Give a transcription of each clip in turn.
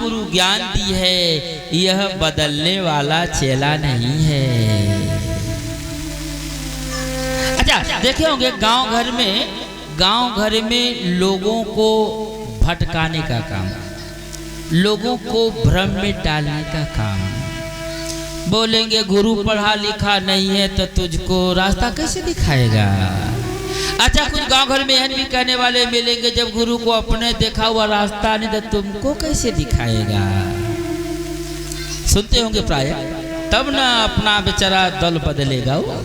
गुरु ज्ञान दी है, यह बदलने वाला चेला नहीं है। अच्छा देखे होंगे गांव घर में लोगों को भटकाने का काम, लोगों को भ्रम में डालने का काम। बोलेंगे गुरु पढ़ा लिखा नहीं है तो तुझको रास्ता कैसे दिखाएगा। अच्छा कुछ गांव घर में यह भी कहने वाले मिलेंगे, जब गुरु को अपने देखा हुआ रास्ता नहीं तो तुमको कैसे दिखाएगा। सुनते होंगे प्राय, तब ना अपना बेचारा दल बदलेगा वो।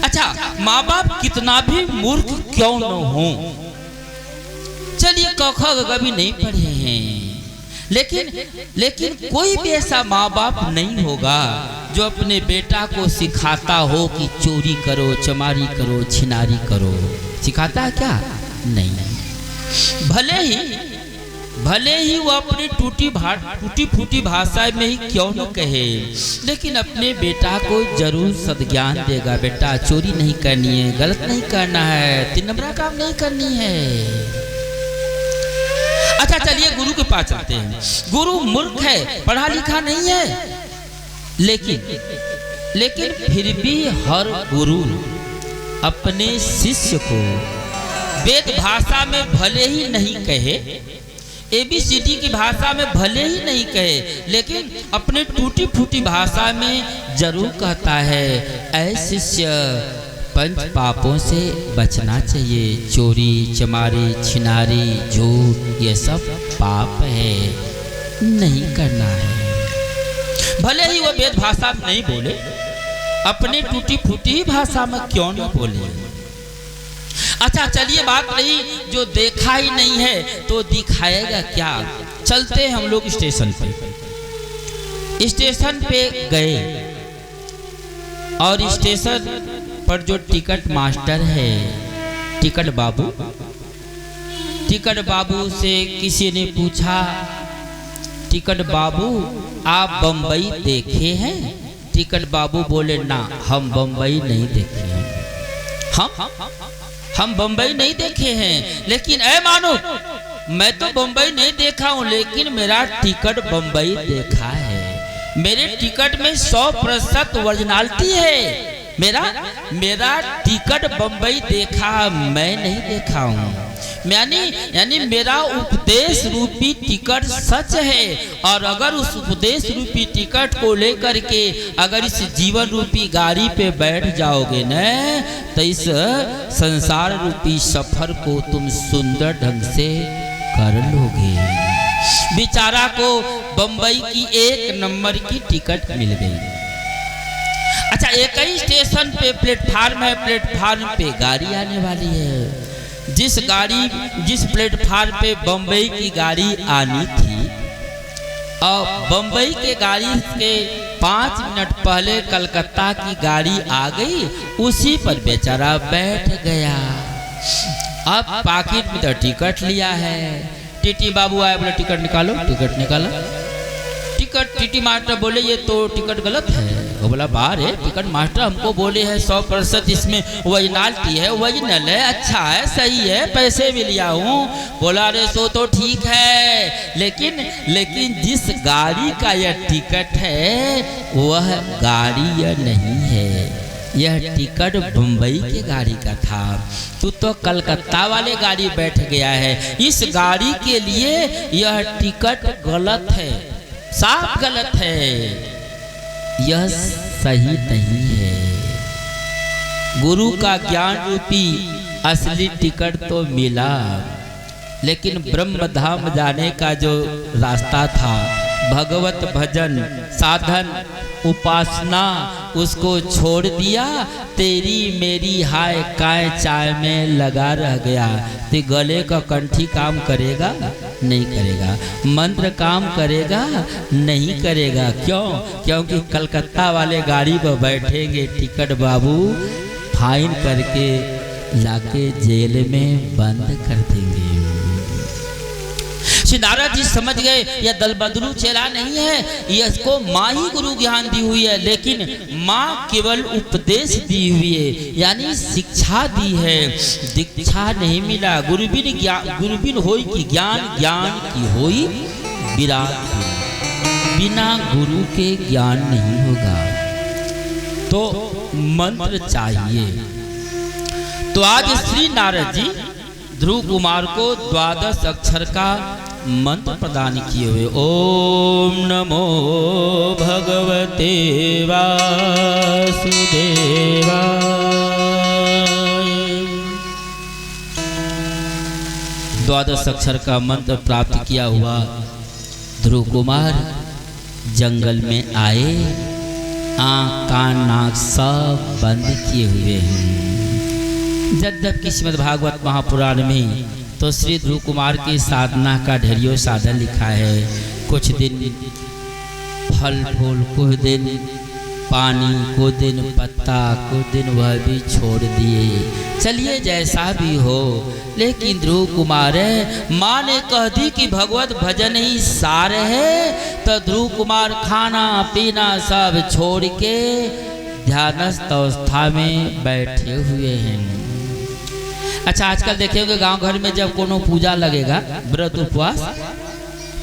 अच्छा माँ बाप कितना भी मूर्ख क्यों न हो, चलिए क ख कभी नहीं पढ़े हैं, लेकिन कोई भी ऐसा माँ बाप नहीं होगा जो अपने बेटा को सिखाता हो कि चोरी करो, चमारी करो, छिनारी करो। सिखाता है क्या? नहीं। भले ही वो अपनी टूटी फूटी भाषा में ही क्यों न कहे, लेकिन अपने बेटा को जरूर सद्ज्ञान देगा। बेटा चोरी नहीं करनी है, गलत नहीं करना है, 3 नंबर काम नहीं करनी है। अच्छा चलिए गुरु के पास चलते हैं। गुरु मूर्ख है, पढ़ा लिखा नहीं है, लेकिन फिर भी हर गुरु अपने शिष्य को वेद भाषा में भले ही नहीं कहे, ABCD की भाषा में भले ही नहीं कहे, लेकिन अपने टूटी फूटी भाषा में जरूर कहता है, ऐ शिष्य 5 पापों से बचना चाहिए। चोरी, चमारी, छिनारी, झूठ, ये सब पाप है, नहीं करना है। भले ही वो वेद भाषा में नहीं बोले, अपनी टूटी फूटी भाषा में क्यों न बोले। अच्छा चलिए बात नहीं, जो देखा ही नहीं है तो दिखाएगा क्या। चलते हम लोग स्टेशन पे गए और स्टेशन पर जो टिकट मास्टर है, टिकट बाबू से किसी ने पूछा, टिकट बाबू आप बम्बई देखे हैं? टिकट बाबू बोले ना, हम बम्बई नहीं देखे हैं। हम बम्बई नहीं देखे हैं, लेकिन ऐ मानो मैं तो बम्बई नहीं देखा हूं, लेकिन मेरा टिकट बम्बई देखा है। मेरे टिकट में 100% ओरिजिनलिटी है। मेरा टिकट बम्बई देखा, मैं नहीं देखा हूँ। यानी मेरा उपदेश रूपी टिकट सच है। और अगर उस उपदेश रूपी टिकट को लेकर के अगर इस जीवन रूपी गाड़ी पे बैठ जाओगे न, तो इस संसार रूपी सफर को तुम सुंदर ढंग से कर लोगे। बेचारा को बम्बई की 1 नंबर की टिकट मिल गई। अच्छा एक ही स्टेशन पे प्लेटफार्म पे गाड़ी आने वाली है। जिस प्लेटफार्म पे बम्बई की गाड़ी आनी थी, और बम्बई के गाड़ी के 5 मिनट पहले कलकत्ता की गाड़ी आ गई, उसी पर बेचारा बैठ गया। अब पॉकेट में तो टिकट लिया है। टीटी बाबू आए, बोले टिकट निकालो। टिकट निकाला, टीटी मास्टर बोले ये तो टिकट गलत है। वो बोला बाहर है, टिकट मास्टर हमको बोले है 100% इसमें ओरिजिनलिटी है, ओरिजिनल है, अच्छा है, सही है, पैसे भी लिया हूँ। बोला अरे सो तो ठीक है, लेकिन जिस गाड़ी का यह टिकट है वह गाड़ी यह नहीं है। यह टिकट बम्बई की गाड़ी का था, तू तो कलकत्ता वाले गाड़ी बैठ गया है। इस गाड़ी के लिए यह टिकट गलत है, साफ गलत है, यह सही नहीं है। गुरु का ज्ञान रूपी असली टिकट तो मिला, लेकिन ब्रह्म धाम जाने का जो रास्ता था, भगवत भजन साधन उपासना, उसको छोड़ दिया। तेरी मेरी हाय काय चाय में लगा रह गया। तो गले का कंठी काम करेगा? नहीं करेगा। मंत्र काम करेगा? नहीं करेगा। क्यों? क्योंकि कलकत्ता वाले गाड़ी पर बैठेंगे, टिकट बाबू फाइन करके लाके जेल में बंद कर देंगे। श्री नारद जी समझ गए यह दलबदलू चेला नहीं है, इसको माँ ही गुरु ज्ञान दी हुई है, लेकिन माँ केवल उपदेश दी हुई है, यानी शिक्षा दी है, दीक्षा नहीं मिला। गुरुबिन होई की ज्ञान, ज्ञान की होई विराट गुरु, बिना गुरु के ज्ञान नहीं होगा, तो मंत्र चाहिए। तो आज श्री नारद जी ध्रुव कुमार को 12 अक्षर का मंत्र प्रदान किए हुए। ओम नमो भगवते वासुदेवाय। 12 अक्षर का मंत्र प्राप्त किया हुआ ध्रुव कुमार जंगल में आए, आँख कान नाक सब बंद किए हुए हैं। यद्यपि श्रीमद् भागवत महापुराण में तो श्री ध्रुव कुमार की साधना का ढेरियों साधन लिखा है। कुछ दिन फल फूल, कुछ दिन पानी, कुछ दिन पत्ता, कुछ दिन वह भी छोड़ दिए। चलिए जैसा भी हो, लेकिन ध्रुव कुमार माँ ने कह दी कि भगवत भजन ही सार है, तो ध्रुव कुमार खाना पीना सब छोड़ के ध्यानस्थ अवस्था में बैठे हुए हैं। अच्छा, आजकल देखेंगे गांव घर में जब कोनो पूजा लगेगा, व्रत उपवास,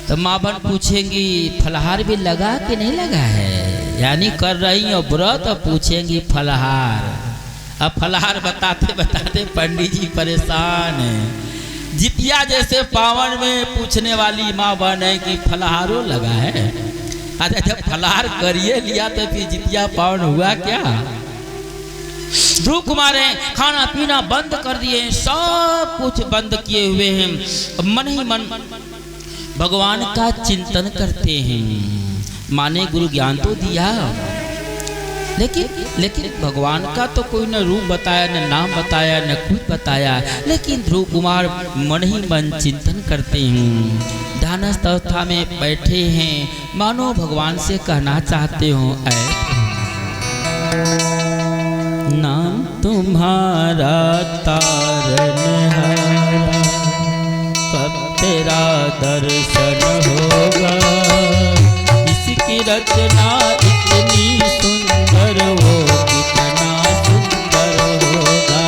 तो माँ बहन पूछेंगी फलहार भी लगा कि नहीं लगा है, यानी कर रही हो व्रत, पूछेंगी फलहार। अब फलहार बताते बताते पंडित जी परेशान हैं। जितिया जैसे पावन में पूछने वाली माँ बहन है कि फलहारो लगा है। अच्छा, जब फलहार करिए लिया तो फिर जितिया पावन हुआ क्या? ध्रुव कुमार हैं खाना पीना बंद कर दिए, सब कुछ बंद किए हुए हैं, मन ही मन भगवान का चिंतन करते हैं। माने गुरु ज्ञान तो दिया, लेकिन भगवान का तो कोई न रूप बताया, न नाम बताया, न कुछ बताया। लेकिन ध्रुव कुमार मन ही मन चिंतन करते हैं, ध्यानस्थ अवस्था में बैठे हैं, मानो भगवान से कहना चाहते हो, ऐ नाम तुम्हारा तारनहारा, कब तेरा दर्शन होगा। इसकी रचना इतनी सुंदर, वो कितना सुंदर होगा।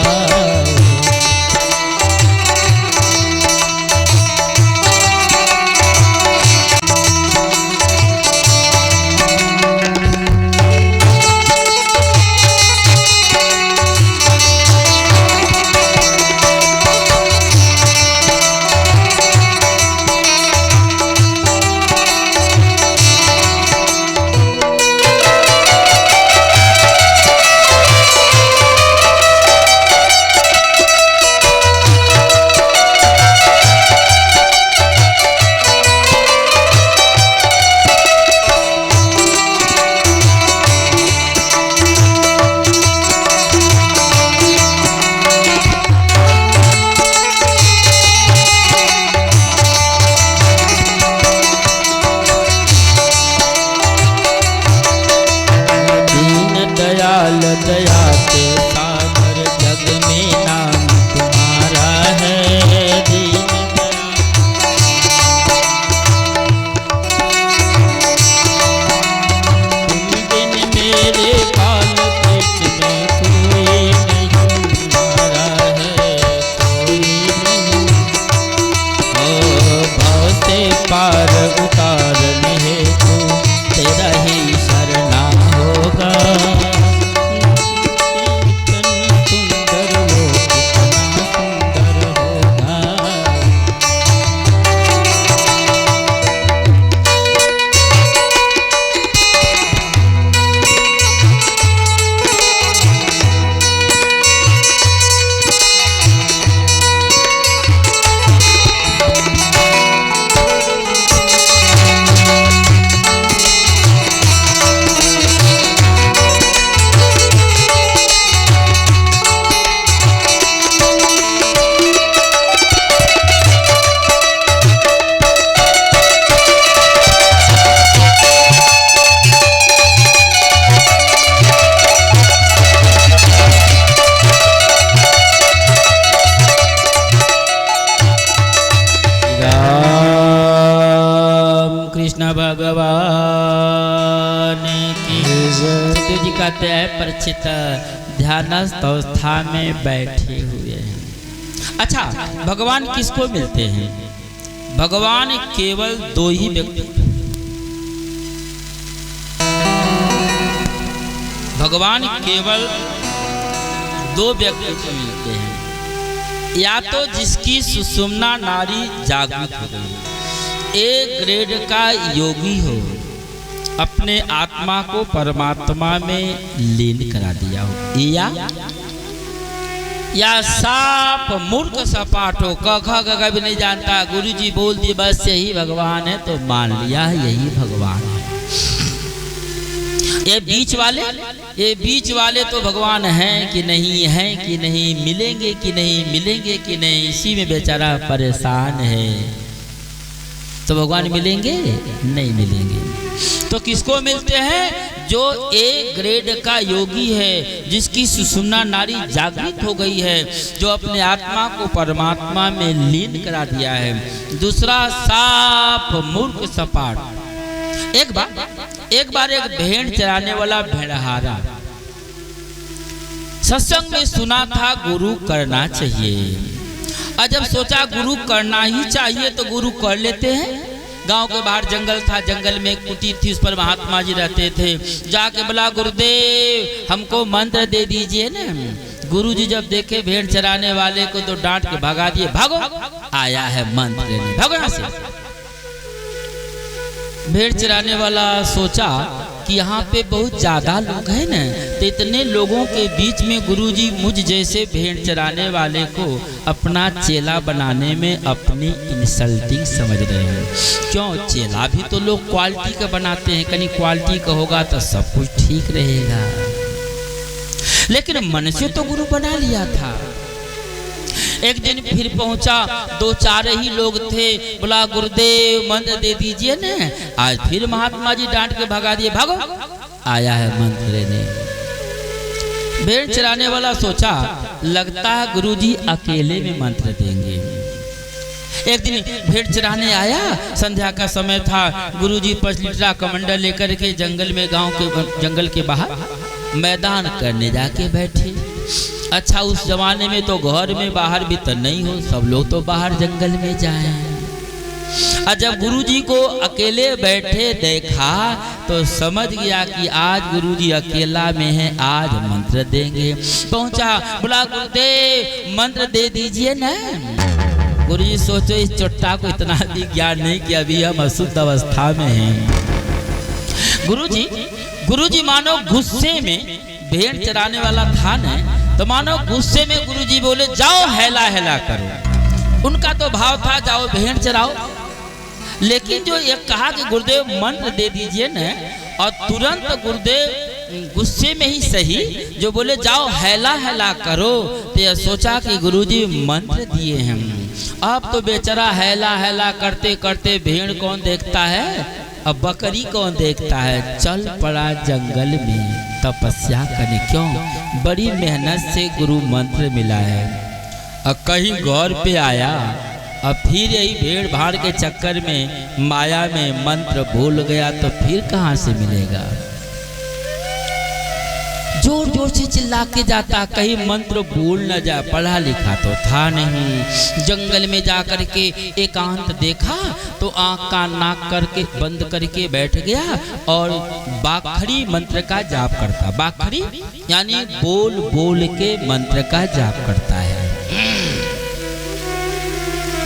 भगवान की जय। जी कहते हैं परिचित ध्यानस्थ अवस्था में बैठे हुए हैं। अच्छा, भगवान किसको मिलते हैं? भगवान केवल दो ही व्यक्ति, भगवान केवल दो व्यक्ति को मिलते हैं, या तो जिसकी सुषुम्ना नाड़ी जागृत हो गई, एक ग्रेड का योगी हो, अपने आत्मा को परमात्मा में लीन करा दिया हो, या साफ मूर्ख सपाट हो, क भी नहीं जानता, गुरुजी बोल दिए बस यही भगवान है तो मान लिया यही भगवान है। ये बीच वाले तो भगवान हैं कि नहीं, हैं कि नहीं, मिलेंगे कि नहीं, मिलेंगे कि नहीं, इसी में बेचारा परेशान है। तो भगवान मिलेंगे नहीं मिलेंगे, तो किसको मिलते हैं? जो एक ग्रेड का योगी है, जिसकी सुषुम्ना नाड़ी जागृत हो गई है, जो अपने आत्मा को परमात्मा में लीन करा दिया है। दूसरा साफ मूर्ख सपाट। एक बार एक भेड़ चराने वाला भेड़हारा सत्संग में सुना था गुरु करना चाहिए, और जब सोचा गुरु करना ही चाहिए तो गुरु कर लेते हैं। गांव के बाहर जंगल था, जंगल में एक कुटी थी, उस पर महात्मा जी रहते थे। जाके बोला गुरुदेव हमको मंत्र दे दीजिए ना। गुरु जी जब देखे भेड़ चराने वाले को तो डांट के भगा दिए, भागो आया है मंत्र देने, भागो यहाँ से। भेड़ चराने वाला सोचा कि यहाँ पे बहुत ज्यादा लोग हैं ना, तो इतने लोगों के बीच में गुरुजी मुझ जैसे भेड़ चराने वाले को अपना चेला बनाने में अपनी इंसल्टिंग समझ रहे हैं। क्यों? चेला भी तो लोग क्वालिटी का बनाते हैं, कहीं क्वालिटी का होगा तो सब कुछ ठीक रहेगा, लेकिन मन से तो गुरु बना लिया था। एक दिन फिर पहुंचा, दो चार ही लोग थे, बोला गुरुदेव मंत्र दे दीजिए ना। आज फिर महात्मा जी डांट के भगा दिए, भागो आया है मंत्र देने। भेड़ चराने वाला सोचा लगता है गुरुजी अकेले में मंत्र देंगे। एक दिन भेड़ चराने आया, संध्या का समय था, गुरुजी 5 लीटर कमंडल लेकर के जंगल में, गांव के जंगल के बाहर मैदान करने जाके बैठे। अच्छा उस जमाने में तो घर में बाहर भी तो नहीं हो, सब लोग तो बाहर जंगल में जाए। और जब गुरुजी को अकेले बैठे देखा तो समझ गया कि आज गुरुजी अकेला में है, आज मंत्र देंगे। पहुंचा, बोला गुरुदेव मंत्र दे दीजिए ना। गुरुजी सोचो इस चोट्टा को इतना भी ज्ञान नहीं कि अभी हम अशुद्ध अवस्था में हैं। गुरुजी मानो गुस्से में, भेड़ चराने वाला था न, तो मानो गुस्से में गुरुजी बोले जाओ हैला हैला करो। उनका तो भाव था जाओ भेड़ चराओ, लेकिन जो ये कहा कि गुरुदेव मंत्र दे दीजिए न, और तुरंत गुरुदेव गुस्से में ही सही जो बोले जाओ हैला हैला करो, तो यह सोचा कि गुरुजी मंत्र दिए हैं। अब तो बेचारा हैला हैला करते करते भेड़ कौन देखता है, अब बकरी कौन देखता है, चल पड़ा जंगल में तपस्या करने। क्यों? बड़ी मेहनत से गुरु मंत्र मिला है। अब कहीं गौर पे आया, अब फिर यही भीड़ भाड़ के चक्कर में माया में मंत्र भूल गया तो फिर कहाँ से मिलेगा। जोर जोर से चिल्ला के जाता, कहीं मंत्र भूल न जाए, पढ़ा लिखा तो था नहीं। जंगल में जाकर के एकांत देखा तो आंख का नाक करके बंद करके बैठ गया और बाखड़ी मंत्र का जाप करता। बाखड़ी यानी बोल बोल के मंत्र का जाप करता है।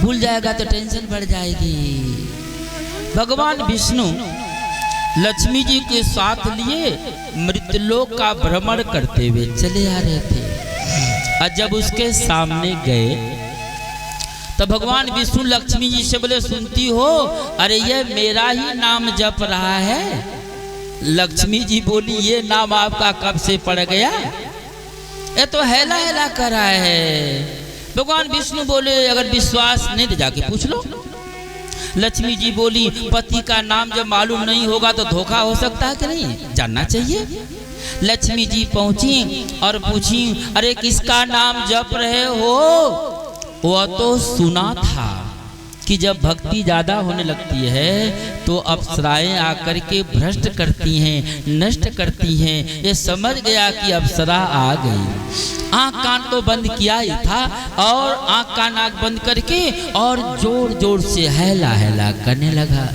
भूल जाएगा तो टेंशन बढ़ जाएगी। भगवान विष्णु लक्ष्मी जी के साथ लिए मृतलोक का भ्रमण करते हुए चले आ रहे थे, और जब उसके सामने गए तो भगवान विष्णु लक्ष्मी जी से बोले सुनती हो, अरे ये मेरा ही नाम जप रहा है। लक्ष्मी जी बोली ये नाम आपका कब से पड़ गया, ये तो हैला हैला कर रहा है। भगवान विष्णु बोले अगर विश्वास नहीं तो जाके पूछ लो। लक्ष्मी जी बोली पति का नाम जब मालूम नहीं होगा तो धोखा हो सकता है कि नहीं, जानना चाहिए। लक्ष्मी जी पहुंची और पूछी अरे किसका नाम जप रहे हो। वह तो सुना था कि जब भक्ति ज्यादा होने लगती है तो अप्सराएं आकर के भ्रष्ट करती हैं, नष्ट करती हैं। ये समझ गया कि अप्सरा आ गई। आँख कान तो बंद किया ही था और आँख कान आँख बंद करके और जोर जोर से हैला हैला करने लगा।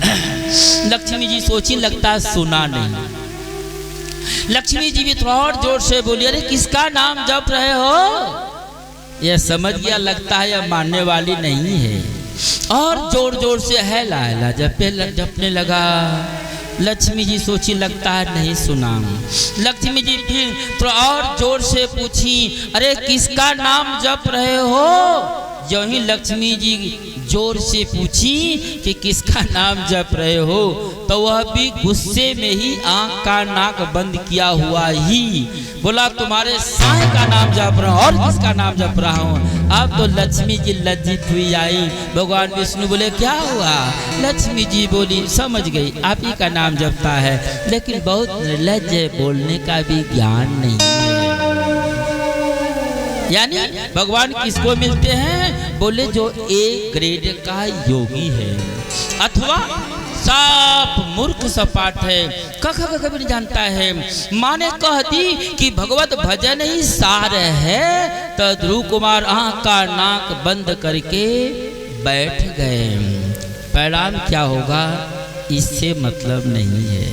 लक्ष्मी जी सोची लगता सुना नहीं। लक्ष्मी जी भी थोड़ा और जोर से बोली, अरे किसका नाम जप रहे हो? यह समझ गया लगता है यह मानने वाली नहीं है और जोर जोर से हैला हैला जपने लगा। लक्ष्मी जी सोची लगता है नहीं सुना। लक्ष्मी जी फिर थोड़ा और जोर से पूछी, अरे किसका नाम जप रहे हो? जो ही लक्ष्मी जी जोर से पूछी कि किसका नाम जप रहे हो, तो वह भी गुस्से में ही आँख का नाक बंद किया हुआ ही बोला, तुम्हारे साईं का नाम जप रहा हूँ। और किसका नाम जप रहा हूँ? अब तो लक्ष्मी जी लज्जित हुई आई। भगवान विष्णु बोले क्या हुआ? लक्ष्मी जी बोली समझ गई आप ही का नाम जपता है, लेकिन बहुत निर्लज्ज है, बोलने का भी ज्ञान नहीं है। यानी भगवान किसको मिलते हैं? बोले जो एक ग्रेड का योगी है अथवा साफ मूर्ख सपाट है, कख कभी नहीं जानता है। माने कह दी कि भगवत भजन ही सार है, तो ध्रुव कुमार आँख का नाक बंद करके बैठ गए। परिणाम क्या होगा इससे मतलब नहीं है।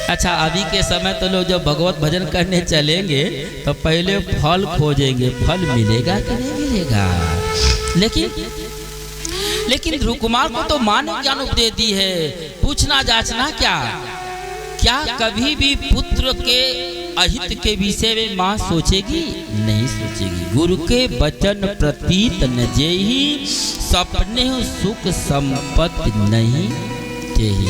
अच्छा, अभी के समय तो लोग जब भगवत भजन करने चलेंगे तो पहले फल खोजेंगे, फल मिलेगा कि नहीं मिलेगा। लेकिन ध्रुव कुमार को तो माँ ने ज्ञान उपदेश दी है, पूछना जांचना क्या। क्या कभी भी पुत्र के अहित के विषय में माँ सोचेगी? नहीं सोचेगी। गुरु के वचन प्रतीत न जेहि, सपने सुख संपत्ति नहीं तेहि।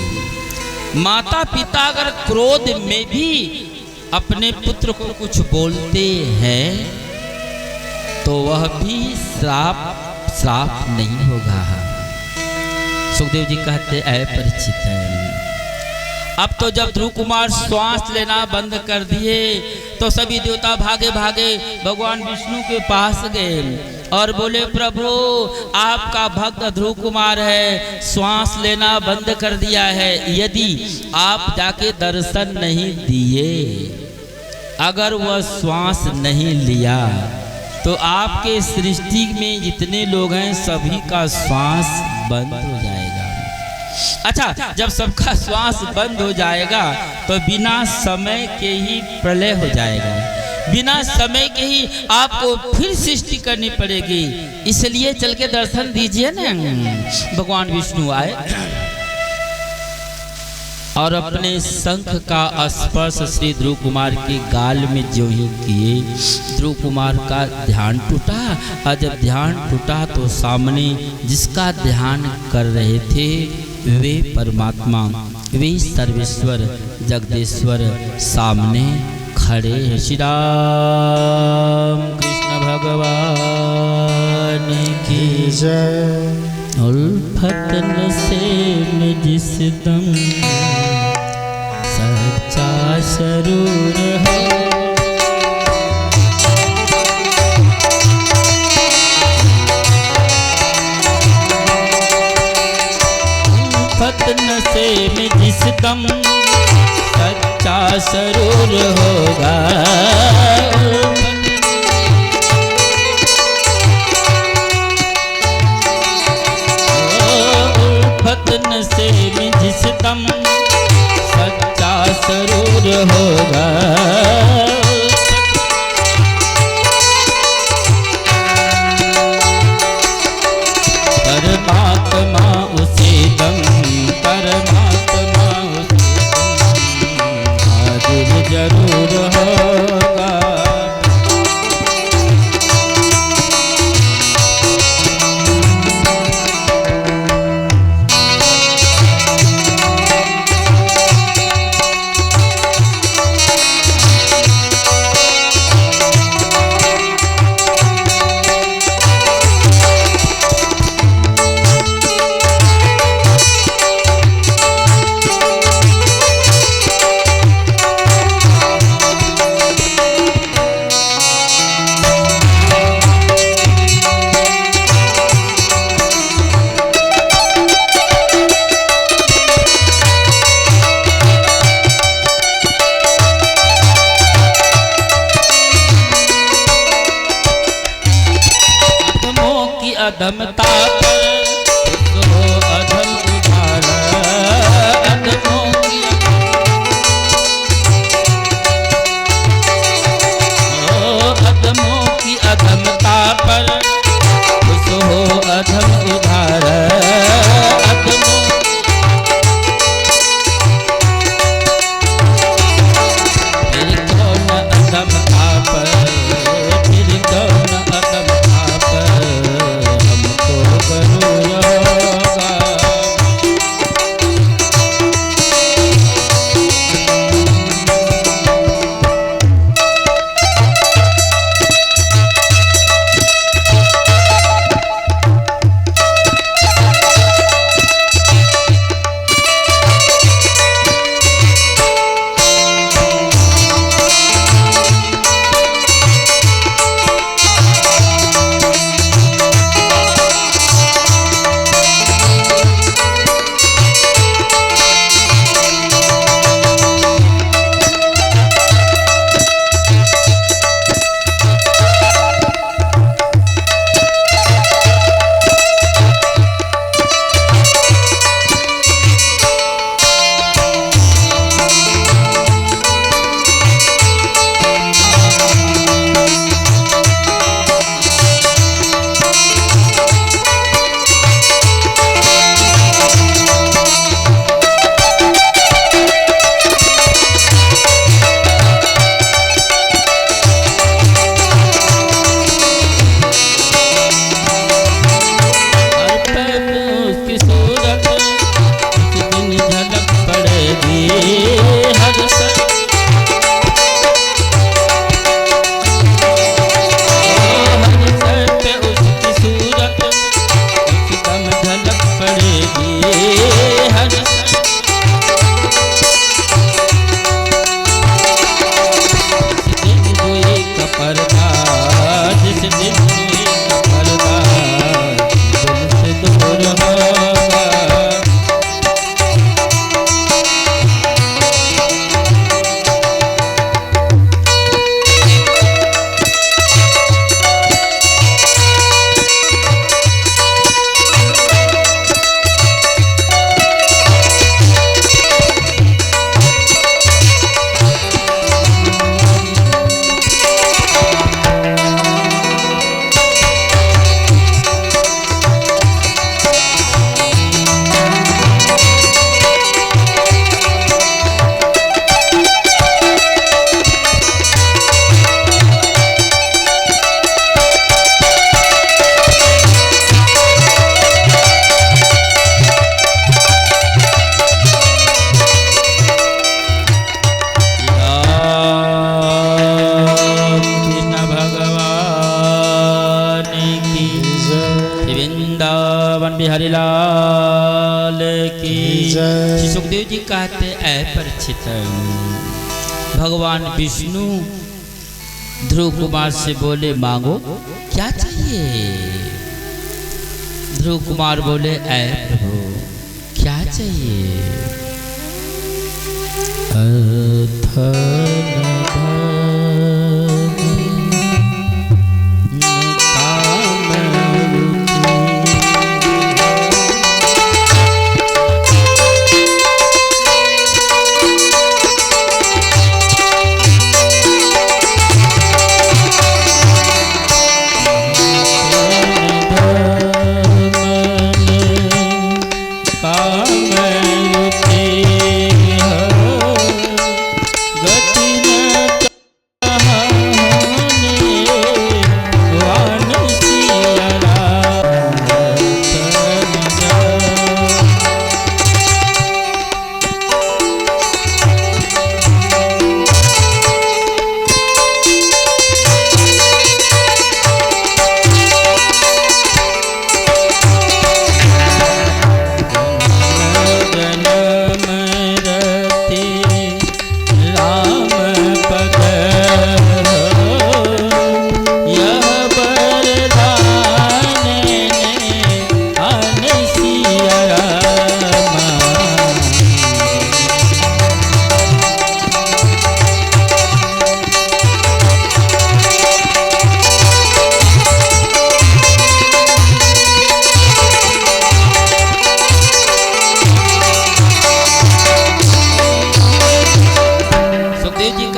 माता पिता अगर क्रोध में भी अपने पुत्र को कुछ बोलते हैं तो वह भी श्राप नहीं होगा। सुखदेव जी कहते ऐ परीक्षित है। अब तो जब ध्रुव कुमार श्वास लेना बंद कर दिए तो सभी देवता भागे भागे भगवान विष्णु के पास गए और बोले प्रभु आपका भक्त ध्रुव कुमार है, श्वास लेना बंद कर दिया है। यदि आप जाके दर्शन नहीं दिए, अगर वह श्वास नहीं लिया तो आपके सृष्टि में जितने लोग हैं सभी का श्वास बंद हो जाएगा। अच्छा, जब सबका श्वास बंद हो जाएगा तो बिना समय के ही प्रलय हो जाएगा, बिना समय के ही आपको फिर सृष्टि करनी पड़ेगी। इसलिए चल के दर्शन दीजिए ना। भगवान विष्णु आए और अपने शंख का स्पर्श श्री ध्रुव कुमार के गाल में जो ही किए, ध्रुव कुमार का ध्यान टूटा। और जब ध्यान टूटा तो सामने जिसका ध्यान कर रहे थे वे परमात्मा, वे सर्वेश्वर जगदेश्वर सामने खड़े हैं। श्री राम कृष्ण भगवान की जय। उल्फत नशे में जिस दम सच्चा सरूर है, उल्फत नशे में जिस दम सच्चा सरूर होगा। फतन से में जिस दम सच्चा सरूर होगा। परमात्मा उसे दम, परमात्मा उसे दम हाजिर जरूर होगा। अधमता पर सो अधम उधार अधमों की अधमों की अधमता पर सो अधम उधार अधमों फिर कौन अधमता पर फिर कौन अधमता पर हमको करो योगा। बिहारी लाल की श्री सुखदेव जी कहते ऐ परीक्षित, भगवान विष्णु ध्रुव कुमार से बोले मांगो क्या चाहिए। ध्रुव कुमार बोले ऐ प्रभु क्या चाहिए।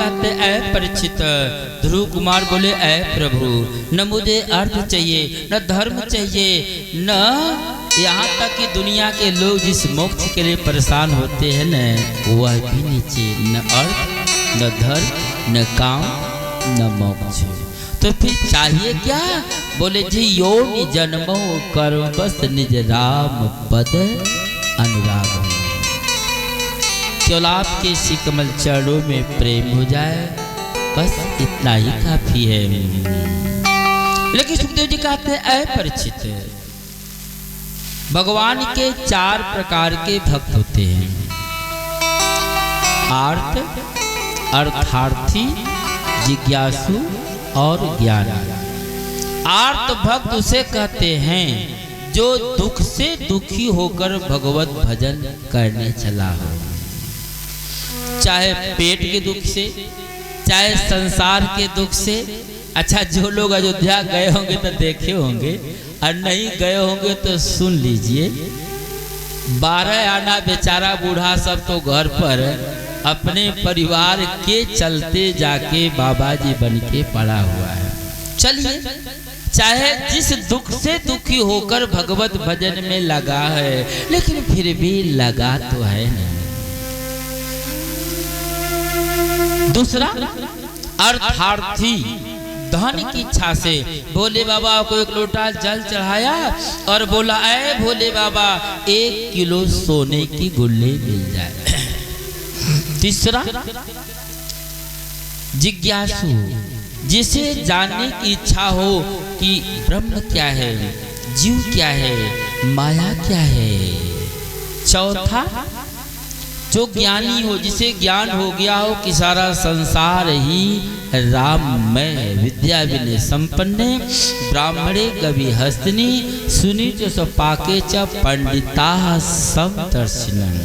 कहते ऐ परीक्षित। ध्रुव कुमार बोले ऐ प्रभु, न मुझे अर्थ चाहिए, न धर्म चाहिए, न यहाँ तक कि दुनिया के लोग जिस मोक्ष के लिए परेशान होते हैं न, वह भी नहीं चाहिए। न अर्थ, न धर्म, न काम, न मोक्ष। तो फिर चाहिए क्या? बोले जी योनि जन्मो कर्म बस निज राम पद अनुराग। केवल आपके श्री कमल चरणों में प्रेम हो जाए, बस इतना ही काफी है। लेकिन सुखदेव जी कहते हैं ऐ परीक्षित, भगवान के 4 प्रकार के भक्त होते हैं। आर्त, अर्थार्थी, जिज्ञासु और ज्ञानी। आर्त भक्त उसे कहते हैं जो दुख से दुखी होकर भगवत भजन करने चला हो, चाहे पेट के दुख से, चाहे संसार के दुख से। अच्छा, जो लोग अयोध्या गए होंगे तो देखे होंगे, और नहीं गए होंगे तो सुन लीजिए। 12 आना बेचारा बूढ़ा सब तो घर पर अपने परिवार के चलते जाके बाबा जी बन के पड़ा हुआ है। चलिए, चाहे जिस दुख से दुखी होकर भगवत भजन में लगा है, लेकिन फिर भी लगा तो है नहीं। दूसरा अर्थार्थी, धन की इच्छा से भोले बाबा को 1 लोटा जल चढ़ाया और बोला ऐ भोले बाबा 1 किलो सोने की गुल्ली मिल जाए। तीसरा जिज्ञासु, जिसे जानने की इच्छा हो कि ब्रह्म क्या है, जीव क्या है, माया क्या है। चौथा जो ज्ञानी हो, जिसे ज्ञान हो गया हो कि सारा संसार ही राममय है। विद्या विनय संपन्ने ब्राह्मणे कवि हस्तिनी सुनी च सपाके च पंडिता समदर्शिनम्।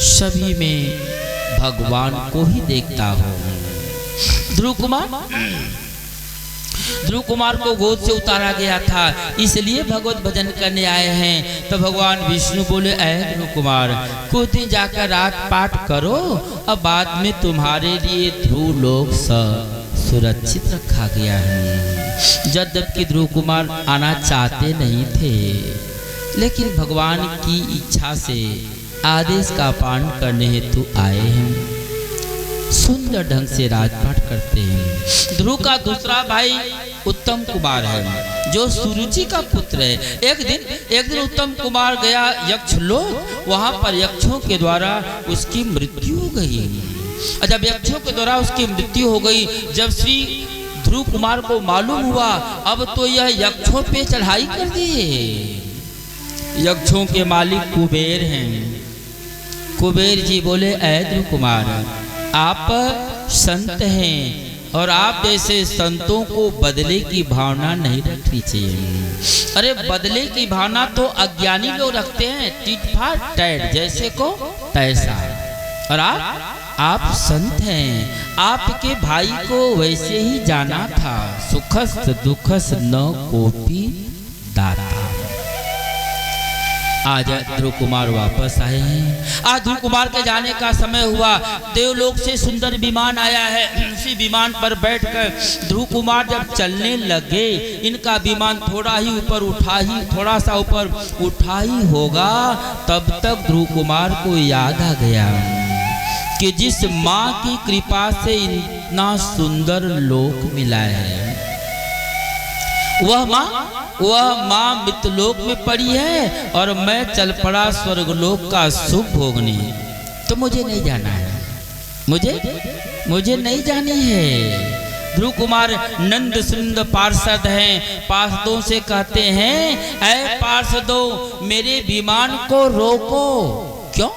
सभी में भगवान को ही देखता हो। ध्रुव कुमार को गोद से उतारा गया था, इसलिए भगवत भजन करने आए हैं। तो भगवान विष्णु बोले ऐ ध्रुव कुमार, कुछ दिन जाकर रात पाठ करो, अब बाद में तुम्हारे लिए ध्रुव लोक सुरक्षित रखा गया है। जबकि ध्रुव कुमार आना चाहते नहीं थे, लेकिन भगवान की इच्छा से आदेश का पालन करने हेतु आए हैं। सुंदर ढंग से राजपाट करते हैं। ध्रुव का दूसरा भाई उत्तम कुमार है, जो सुरुचि का पुत्र है। एक दिन उत्तम कुमार गया यक्षलोक, वहां पर यक्षों के द्वारा उसकी मृत्यु हो गई। जब यक्षों के द्वारा उसकी मृत्यु हो गई, जब श्री ध्रुव कुमार को मालूम हुआ अब तो यह यक्षों पे चढ़ाई कर दी। यक्षों के मालिक कुबेर हैं। कुबेर जी बोले ऐ ध्रुव कुमार, आप संत हैं और आप जैसे संतों को बदले की भावना नहीं रखनी चाहिए। अरे बदले की भावना तो अज्ञानी लोग रखते हैं, टिट फॉर टैट, जैसे को तैसा। और आप संत हैं, आपके भाई को वैसे ही जाना था। सुखस दुखस न कोपी दाता। आज ध्रुव कुमार वापस आए हैं। आज ध्रुव कुमार के जाने का समय हुआ। देवलोक से सुंदर विमान आया है। उसी विमान पर बैठकर ध्रुव कुमार जब चलने लगे, इनका विमान थोड़ा सा ऊपर उठा ही होगा, तब तक ध्रुव कुमार को याद आ गया कि जिस माँ की कृपा से इतना सुंदर लोक मिला है, वह माँ मित्रलोक में पड़ी है और मैं चल पड़ा स्वर्गलोक का सुख भोगने। तो मुझे नहीं जाना है, मुझे नहीं जानी है। ध्रुव कुमार नंद सुंद पार्षद हैं। पार्षदों से कहते हैं ऐ पार्षदों, मेरे विमान को रोको। क्यों?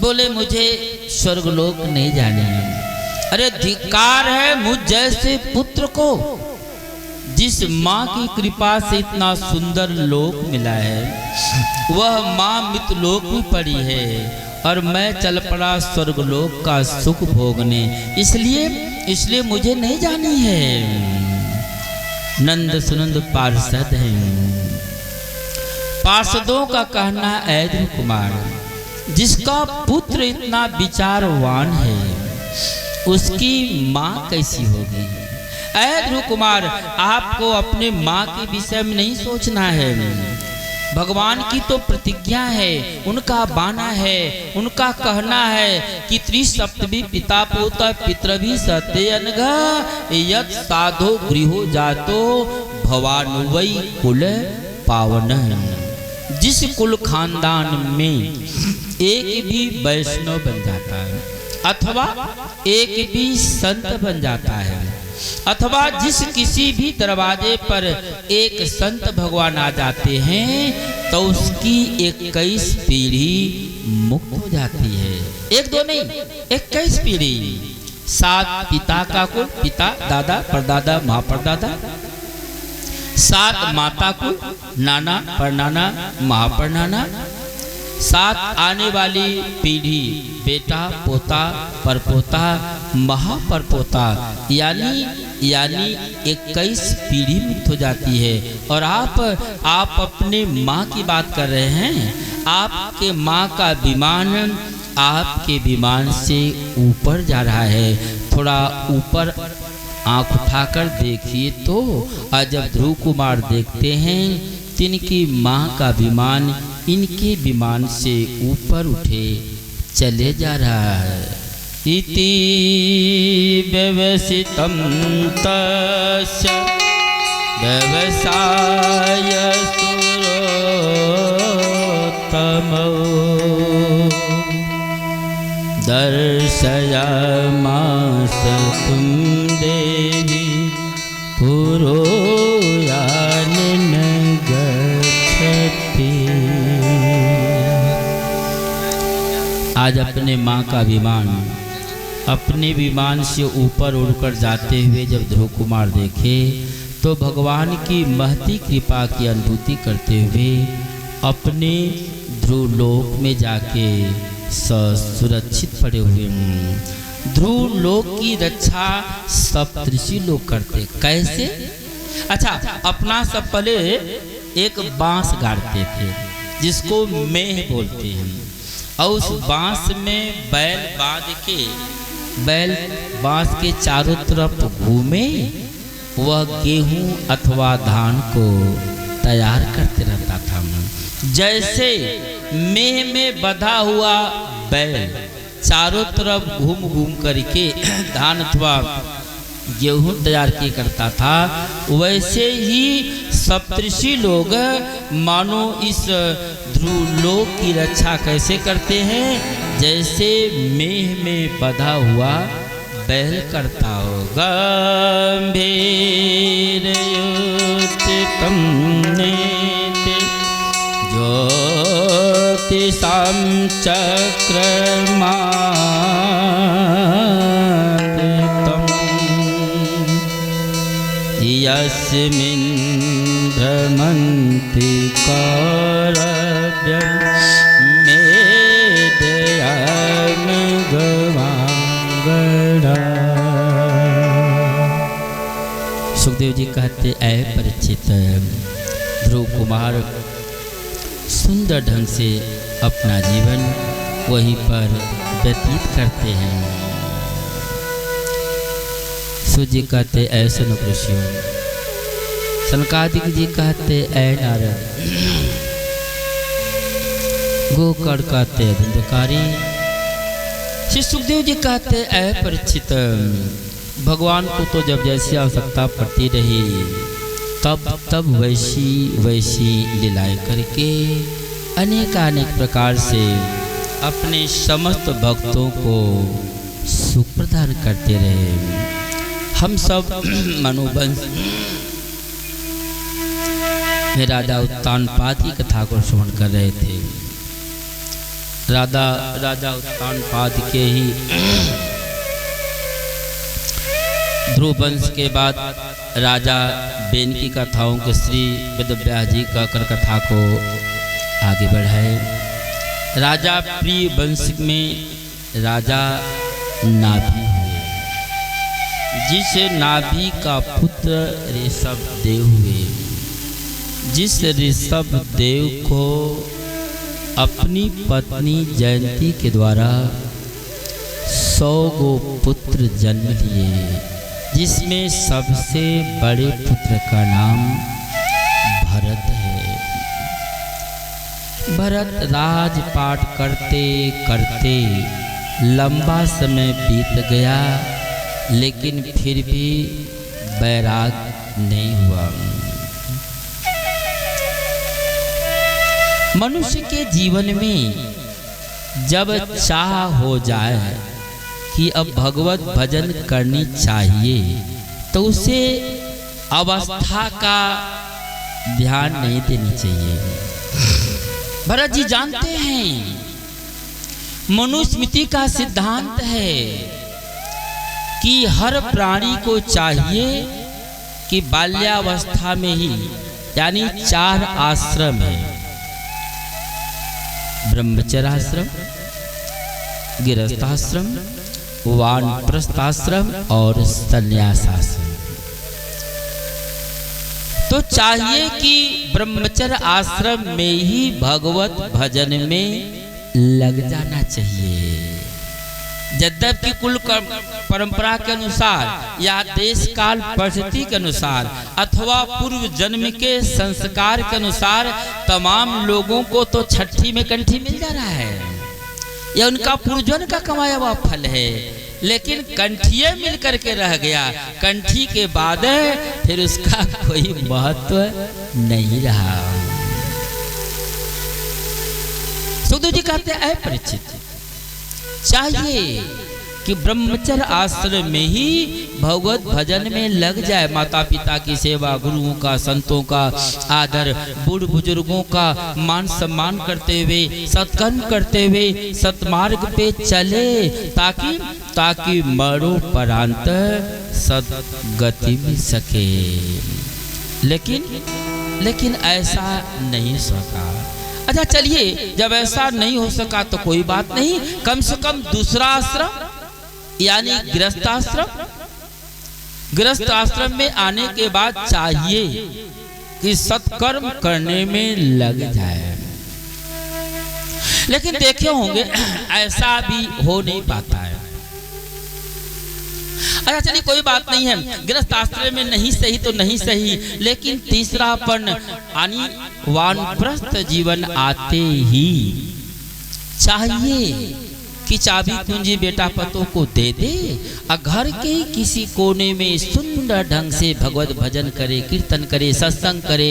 बोले मुझे स्वर्गलोक नहीं जाना है। अरे धिक्कार है मुझ जैसे पुत्र को, जिस माँ की कृपा से इतना सुंदर लोक मिला है, वह माँ मित्रलोक में पड़ी है और मैं चल पड़ा स्वर्गलोक का सुख भोगने। इसलिए मुझे नहीं जानी है। नंद सुनंद पार्षद हैं। पार्षदों का कहना है ध्रुव कुमार, जिसका पुत्र इतना विचारवान है, उसकी माँ कैसी होगी। ऐ ध्रुव कुमार, आपको अपने माँ के विषय में नहीं सोचना है। भगवान की तो प्रतिज्ञा है, उनका बाना है, उनका कहना है कि त्रिसप्तमी पिता पोता पितृभि सत्य अनघ यत् साधो गृहो जातो भवानुवै कुल पावन। जिस कुल खानदान में एक भी वैष्णव बन जाता है, अथवा एक भी संत बन जाता है, अथवा जिस किसी भी दरवाजे पर एक संत भगवान आ जाते हैं, तो उसकी 21 पीढ़ी मुक्त हो जाती है। एक दो नहीं, 21 पीढ़ी। 7 पिता का कुल, पिता दादा परदादा महापरदादा। 7 माता कुल, नाना परनाना महापरनाना। 7 आने वाली पीढ़ी, बेटा पोता परपोता महापरपोता, यानी 21 पीढ़ी मुक्त हो जाती है। और आप अपने माँ की बात कर रहे हैं। आपके माँ का विमान आपके विमान से ऊपर जा रहा है। थोड़ा ऊपर आंख उठाकर देखिए तो, आज जब ध्रुव कुमार देखते हैं तिनकी माँ का विमान इनके विमान से ऊपर उठे चले जा रहा है। इति व्यवसितं तस्य व्यवसाय सुरोत्तमो दर्शयामास तुम देवी पुरोयान गच्छति। आज अपने माँ का विमान अपने विमान से ऊपर उड़कर जाते हुए जब ध्रुव कुमार देखे, तो भगवान की महती कृपा की अनुभूति करते हुए अपने ध्रुव लोक में जाके सुरक्षित पड़े हुए। ध्रुव लोक की रक्षा सप्तऋषि लोग करते। कैसे? अच्छा, अपना सब पहले एक बांस गाड़ते थे जिसको मेह बोलते हैं, और उस बांस में बैल बांस के चारों तरफ घूमे, वह गेहूं अथवा धान को तैयार करते रहता था। जैसे मेह में बंधा हुआ बैल चारों तरफ घूम घूम करके धान अथवा गेहूं तैयार किया करता था, वैसे ही सप्तऋषि लोग मानो इस ध्रुव लोक की रक्षा कैसे करते हैं, जैसे मेह में बंधा हुआ बैल करता हो। गंभीर युतिकं नेति ज्योतिषां चक्रमादितं यस्मिन् भ्रमन्ति कौरव्यं मेदयाम गवांगड़ा। सुखदेव जी कहते, ऐ परीक्षित, ध्रुव कुमार सुंदर ढंग से अपना जीवन वहीं पर व्यतीत करते हैं। सूर्य कहते, ऐ सनक ऋषियों। सनकादिक जी कहते, ऐ नारद। गोकर्ण कहते, धुंधकारी। श्री सुखदेव जी कहते, ऐ परीक्षित, भगवान को तो जब जैसी आवश्यकता पड़ती रही तब वैसी लीलाएं करके अनेकानेक प्रकार से अपने समस्त भक्तों को सुख प्रदान करते रहे। हम सब मनुवंश में राजा उत्तानपाद की कथा को श्रवण कर रहे थे। राजा उत्तानपाद के ही ध्रुव वंश के बाद राजा बेन की कथाओं के श्री वेदव्यास जी कहकर कथा को आगे बढ़ाए। राजा प्रिय वंश में राजा नाभि हुए, जिस नाभि का पुत्र ऋषभ देव हुए, जिस ऋषभ देव को अपनी पत्नी जयंती के द्वारा 100 गो पुत्र जन्म लिए, जिसमें सबसे बड़े पुत्र का नाम भरत है। भरत राजपाट करते करते लंबा समय बीत गया, लेकिन फिर भी वैराग नहीं हुआ। मनुष्य के जीवन में जब चाह हो जाए कि अब भगवत भजन करनी चाहिए, तो उसे अवस्था का ध्यान नहीं देनी चाहिए। भरत जी जानते हैं, मनुस्मृति का सिद्धांत है कि हर प्राणी को चाहिए कि बाल्यावस्था में ही, यानी 4 आश्रम है, ब्रह्मचर्याश्रम, गृहस्थाश्रम, वानप्रस्थाश्रम और संन्यासाश्रम। तो चाहिए कि ब्रह्मचर्य आश्रम में ही भगवत भजन में लग जाना चाहिए। यद्यपि कुल परंपरा के अनुसार या देश काल परिस्थिति के अनुसार अथवा पूर्व जन्म के संस्कार के अनुसार तमाम लोगों को तो छठी में कंठी मिल जा रहा है, यह उनका पूर्वजन्म का कमाया हुआ फल है। लेकिन कंठिए मिल करके रह गया, कंठी के बाद फिर उसका कोई महत्व नहीं रहा। सुखदेव जी कहते हैं, परीक्षित चाहिए कि ब्रह्मचर्य आश्रम में ही भगवत भजन में लग जाए। माता पिता की सेवा, गुरुओं का, संतों का आदर, बूढ़ बुजुर्गों का मान सम्मान करते हुए, सत्कर्म करते हुए सतमार्ग पे चले, ताकि मरणोपरांत सद्गति मिल सके। लेकिन ऐसा नहीं सका। अच्छा चलिए, जब ऐसा नहीं हो सका तो कोई बात नहीं, कम से कम दूसरा आश्रम यानी गृहस्थ आश्रम में आने के बाद चाहिए कि सत्कर्म करने में लग जाए। लेकिन देखे होंगे ऐसा भी हो नहीं पाता है। अच्छा चलिए कोई बात नहीं है, गृहस्थ आश्रम में नहीं सही तो नहीं सही, लेकिन तीसरापन यानी वानप्रस्थ जीवन आते ही चाहिए कि चाबी कुंजी बेटा पतों को दे दे और घर के किसी कोने में सुंदर ढंग से भगवत भजन करे, कीर्तन करे, सत्संग करे,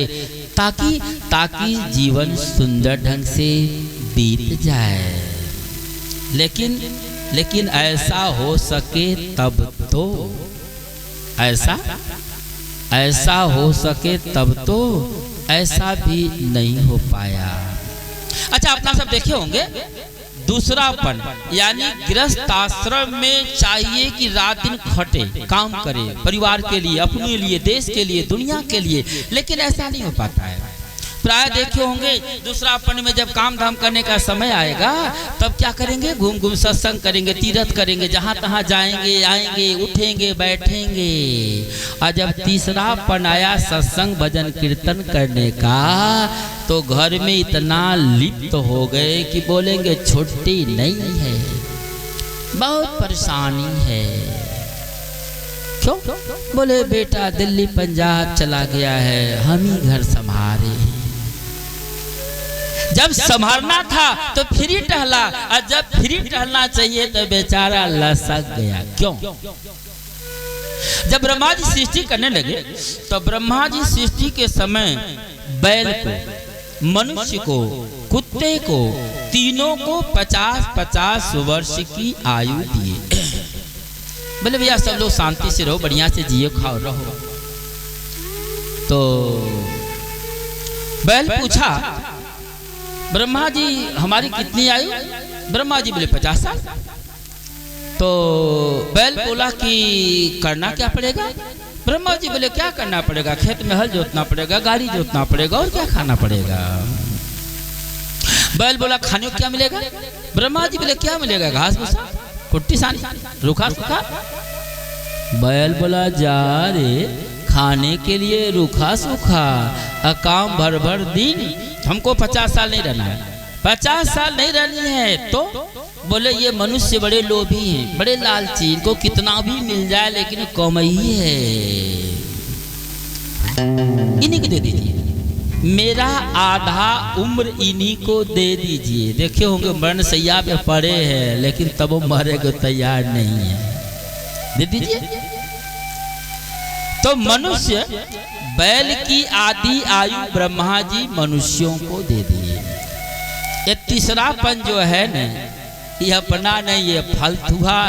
ताकि जीवन सुंदर ढंग से बीत जाए। लेकिन ऐसा हो सके तब तो, ऐसा हो सके तब तो, ऐसा भी नहीं हो पाया। अच्छा अपना सब देखे होंगे, दूसरापन यानी गृहस्थ आश्रम में चाहिए कि रात दिन खटे, काम करे, परिवार के लिए, अपने लिए, देश के लिए, दुनिया के लिए, लेकिन ऐसा नहीं हो पाता है। प्राय देखे होंगे दूसरापन में जब काम धाम करने का समय आएगा तब क्या करेंगे, घूम घूम सत्संग करेंगे, तीर्थ करेंगे, जहां तहां जाएंगे, आएंगे, उठेंगे, बैठेंगे। और जब तीसरापन आया सत्संग भजन कीर्तन करने का, तो घर में इतना लिप्त हो गए कि बोलेंगे छुट्टी नहीं है, बहुत परेशानी है। क्यों? बोले बेटा दिल्ली पंजाब चला गया है, हम ही घर संभाले। जब संभालना था तो फ्री टहला, और जब फ्री टहलना चाहिए तो बेचारा लसक गया। क्यों? जब ब्रह्मा जी सृष्टि करने लगे तो ब्रह्मा जी सृष्टि के समय बैल को, मनुष्य को, कुत्ते को, तीनों को 50-50 वर्ष की आयु दिए। बोले भैया सब लोग शांति से रहो, बढ़िया से जियो, खाओ, रहो। तो बैल पूछा, ब्रह्मा जी हमारी कितनी आयु? ब्रह्मा जी बोले 50 साल। तो बैल बोला कि करना क्या पड़ेगा? ब्रह्मा जी बोले क्या करना पड़ेगा, खेत में हल जोतना पड़ेगा, गाड़ी जोतना पड़ेगा, और क्या खाना पड़ेगा। बैल बोला खाने को क्या मिलेगा? ब्रह्मा जी बोले क्या मिलेगा, घास भूसा, कुट्टी सानी, रूखा सूखा। बैल बोला जा रे, खाने के लिए रूखा सूखा, काम भर दिन, हमको 50 साल नहीं रहना है, 50 साल नहीं रहनी है बोले ये मनुष्य बड़े लोभी हैं, बड़े लालची, इनको कितना भी मिल जाए लेकिन कम ही है, इन्हीं को दे दीजिए, मेरा आधा उम्र इन्हीं को दे दीजिए। देखे होंगे मरण सैया पे पड़े हैं लेकिन तब वो मरे को तैयार नहीं है, दे दीजिए। तो मनुष्य बैल की आधी आयु ब्रह्मा जी मनुष्यों को दे दिए। ये तीसरापन जो है ना, ये अपना नहीं, ये फालतूहा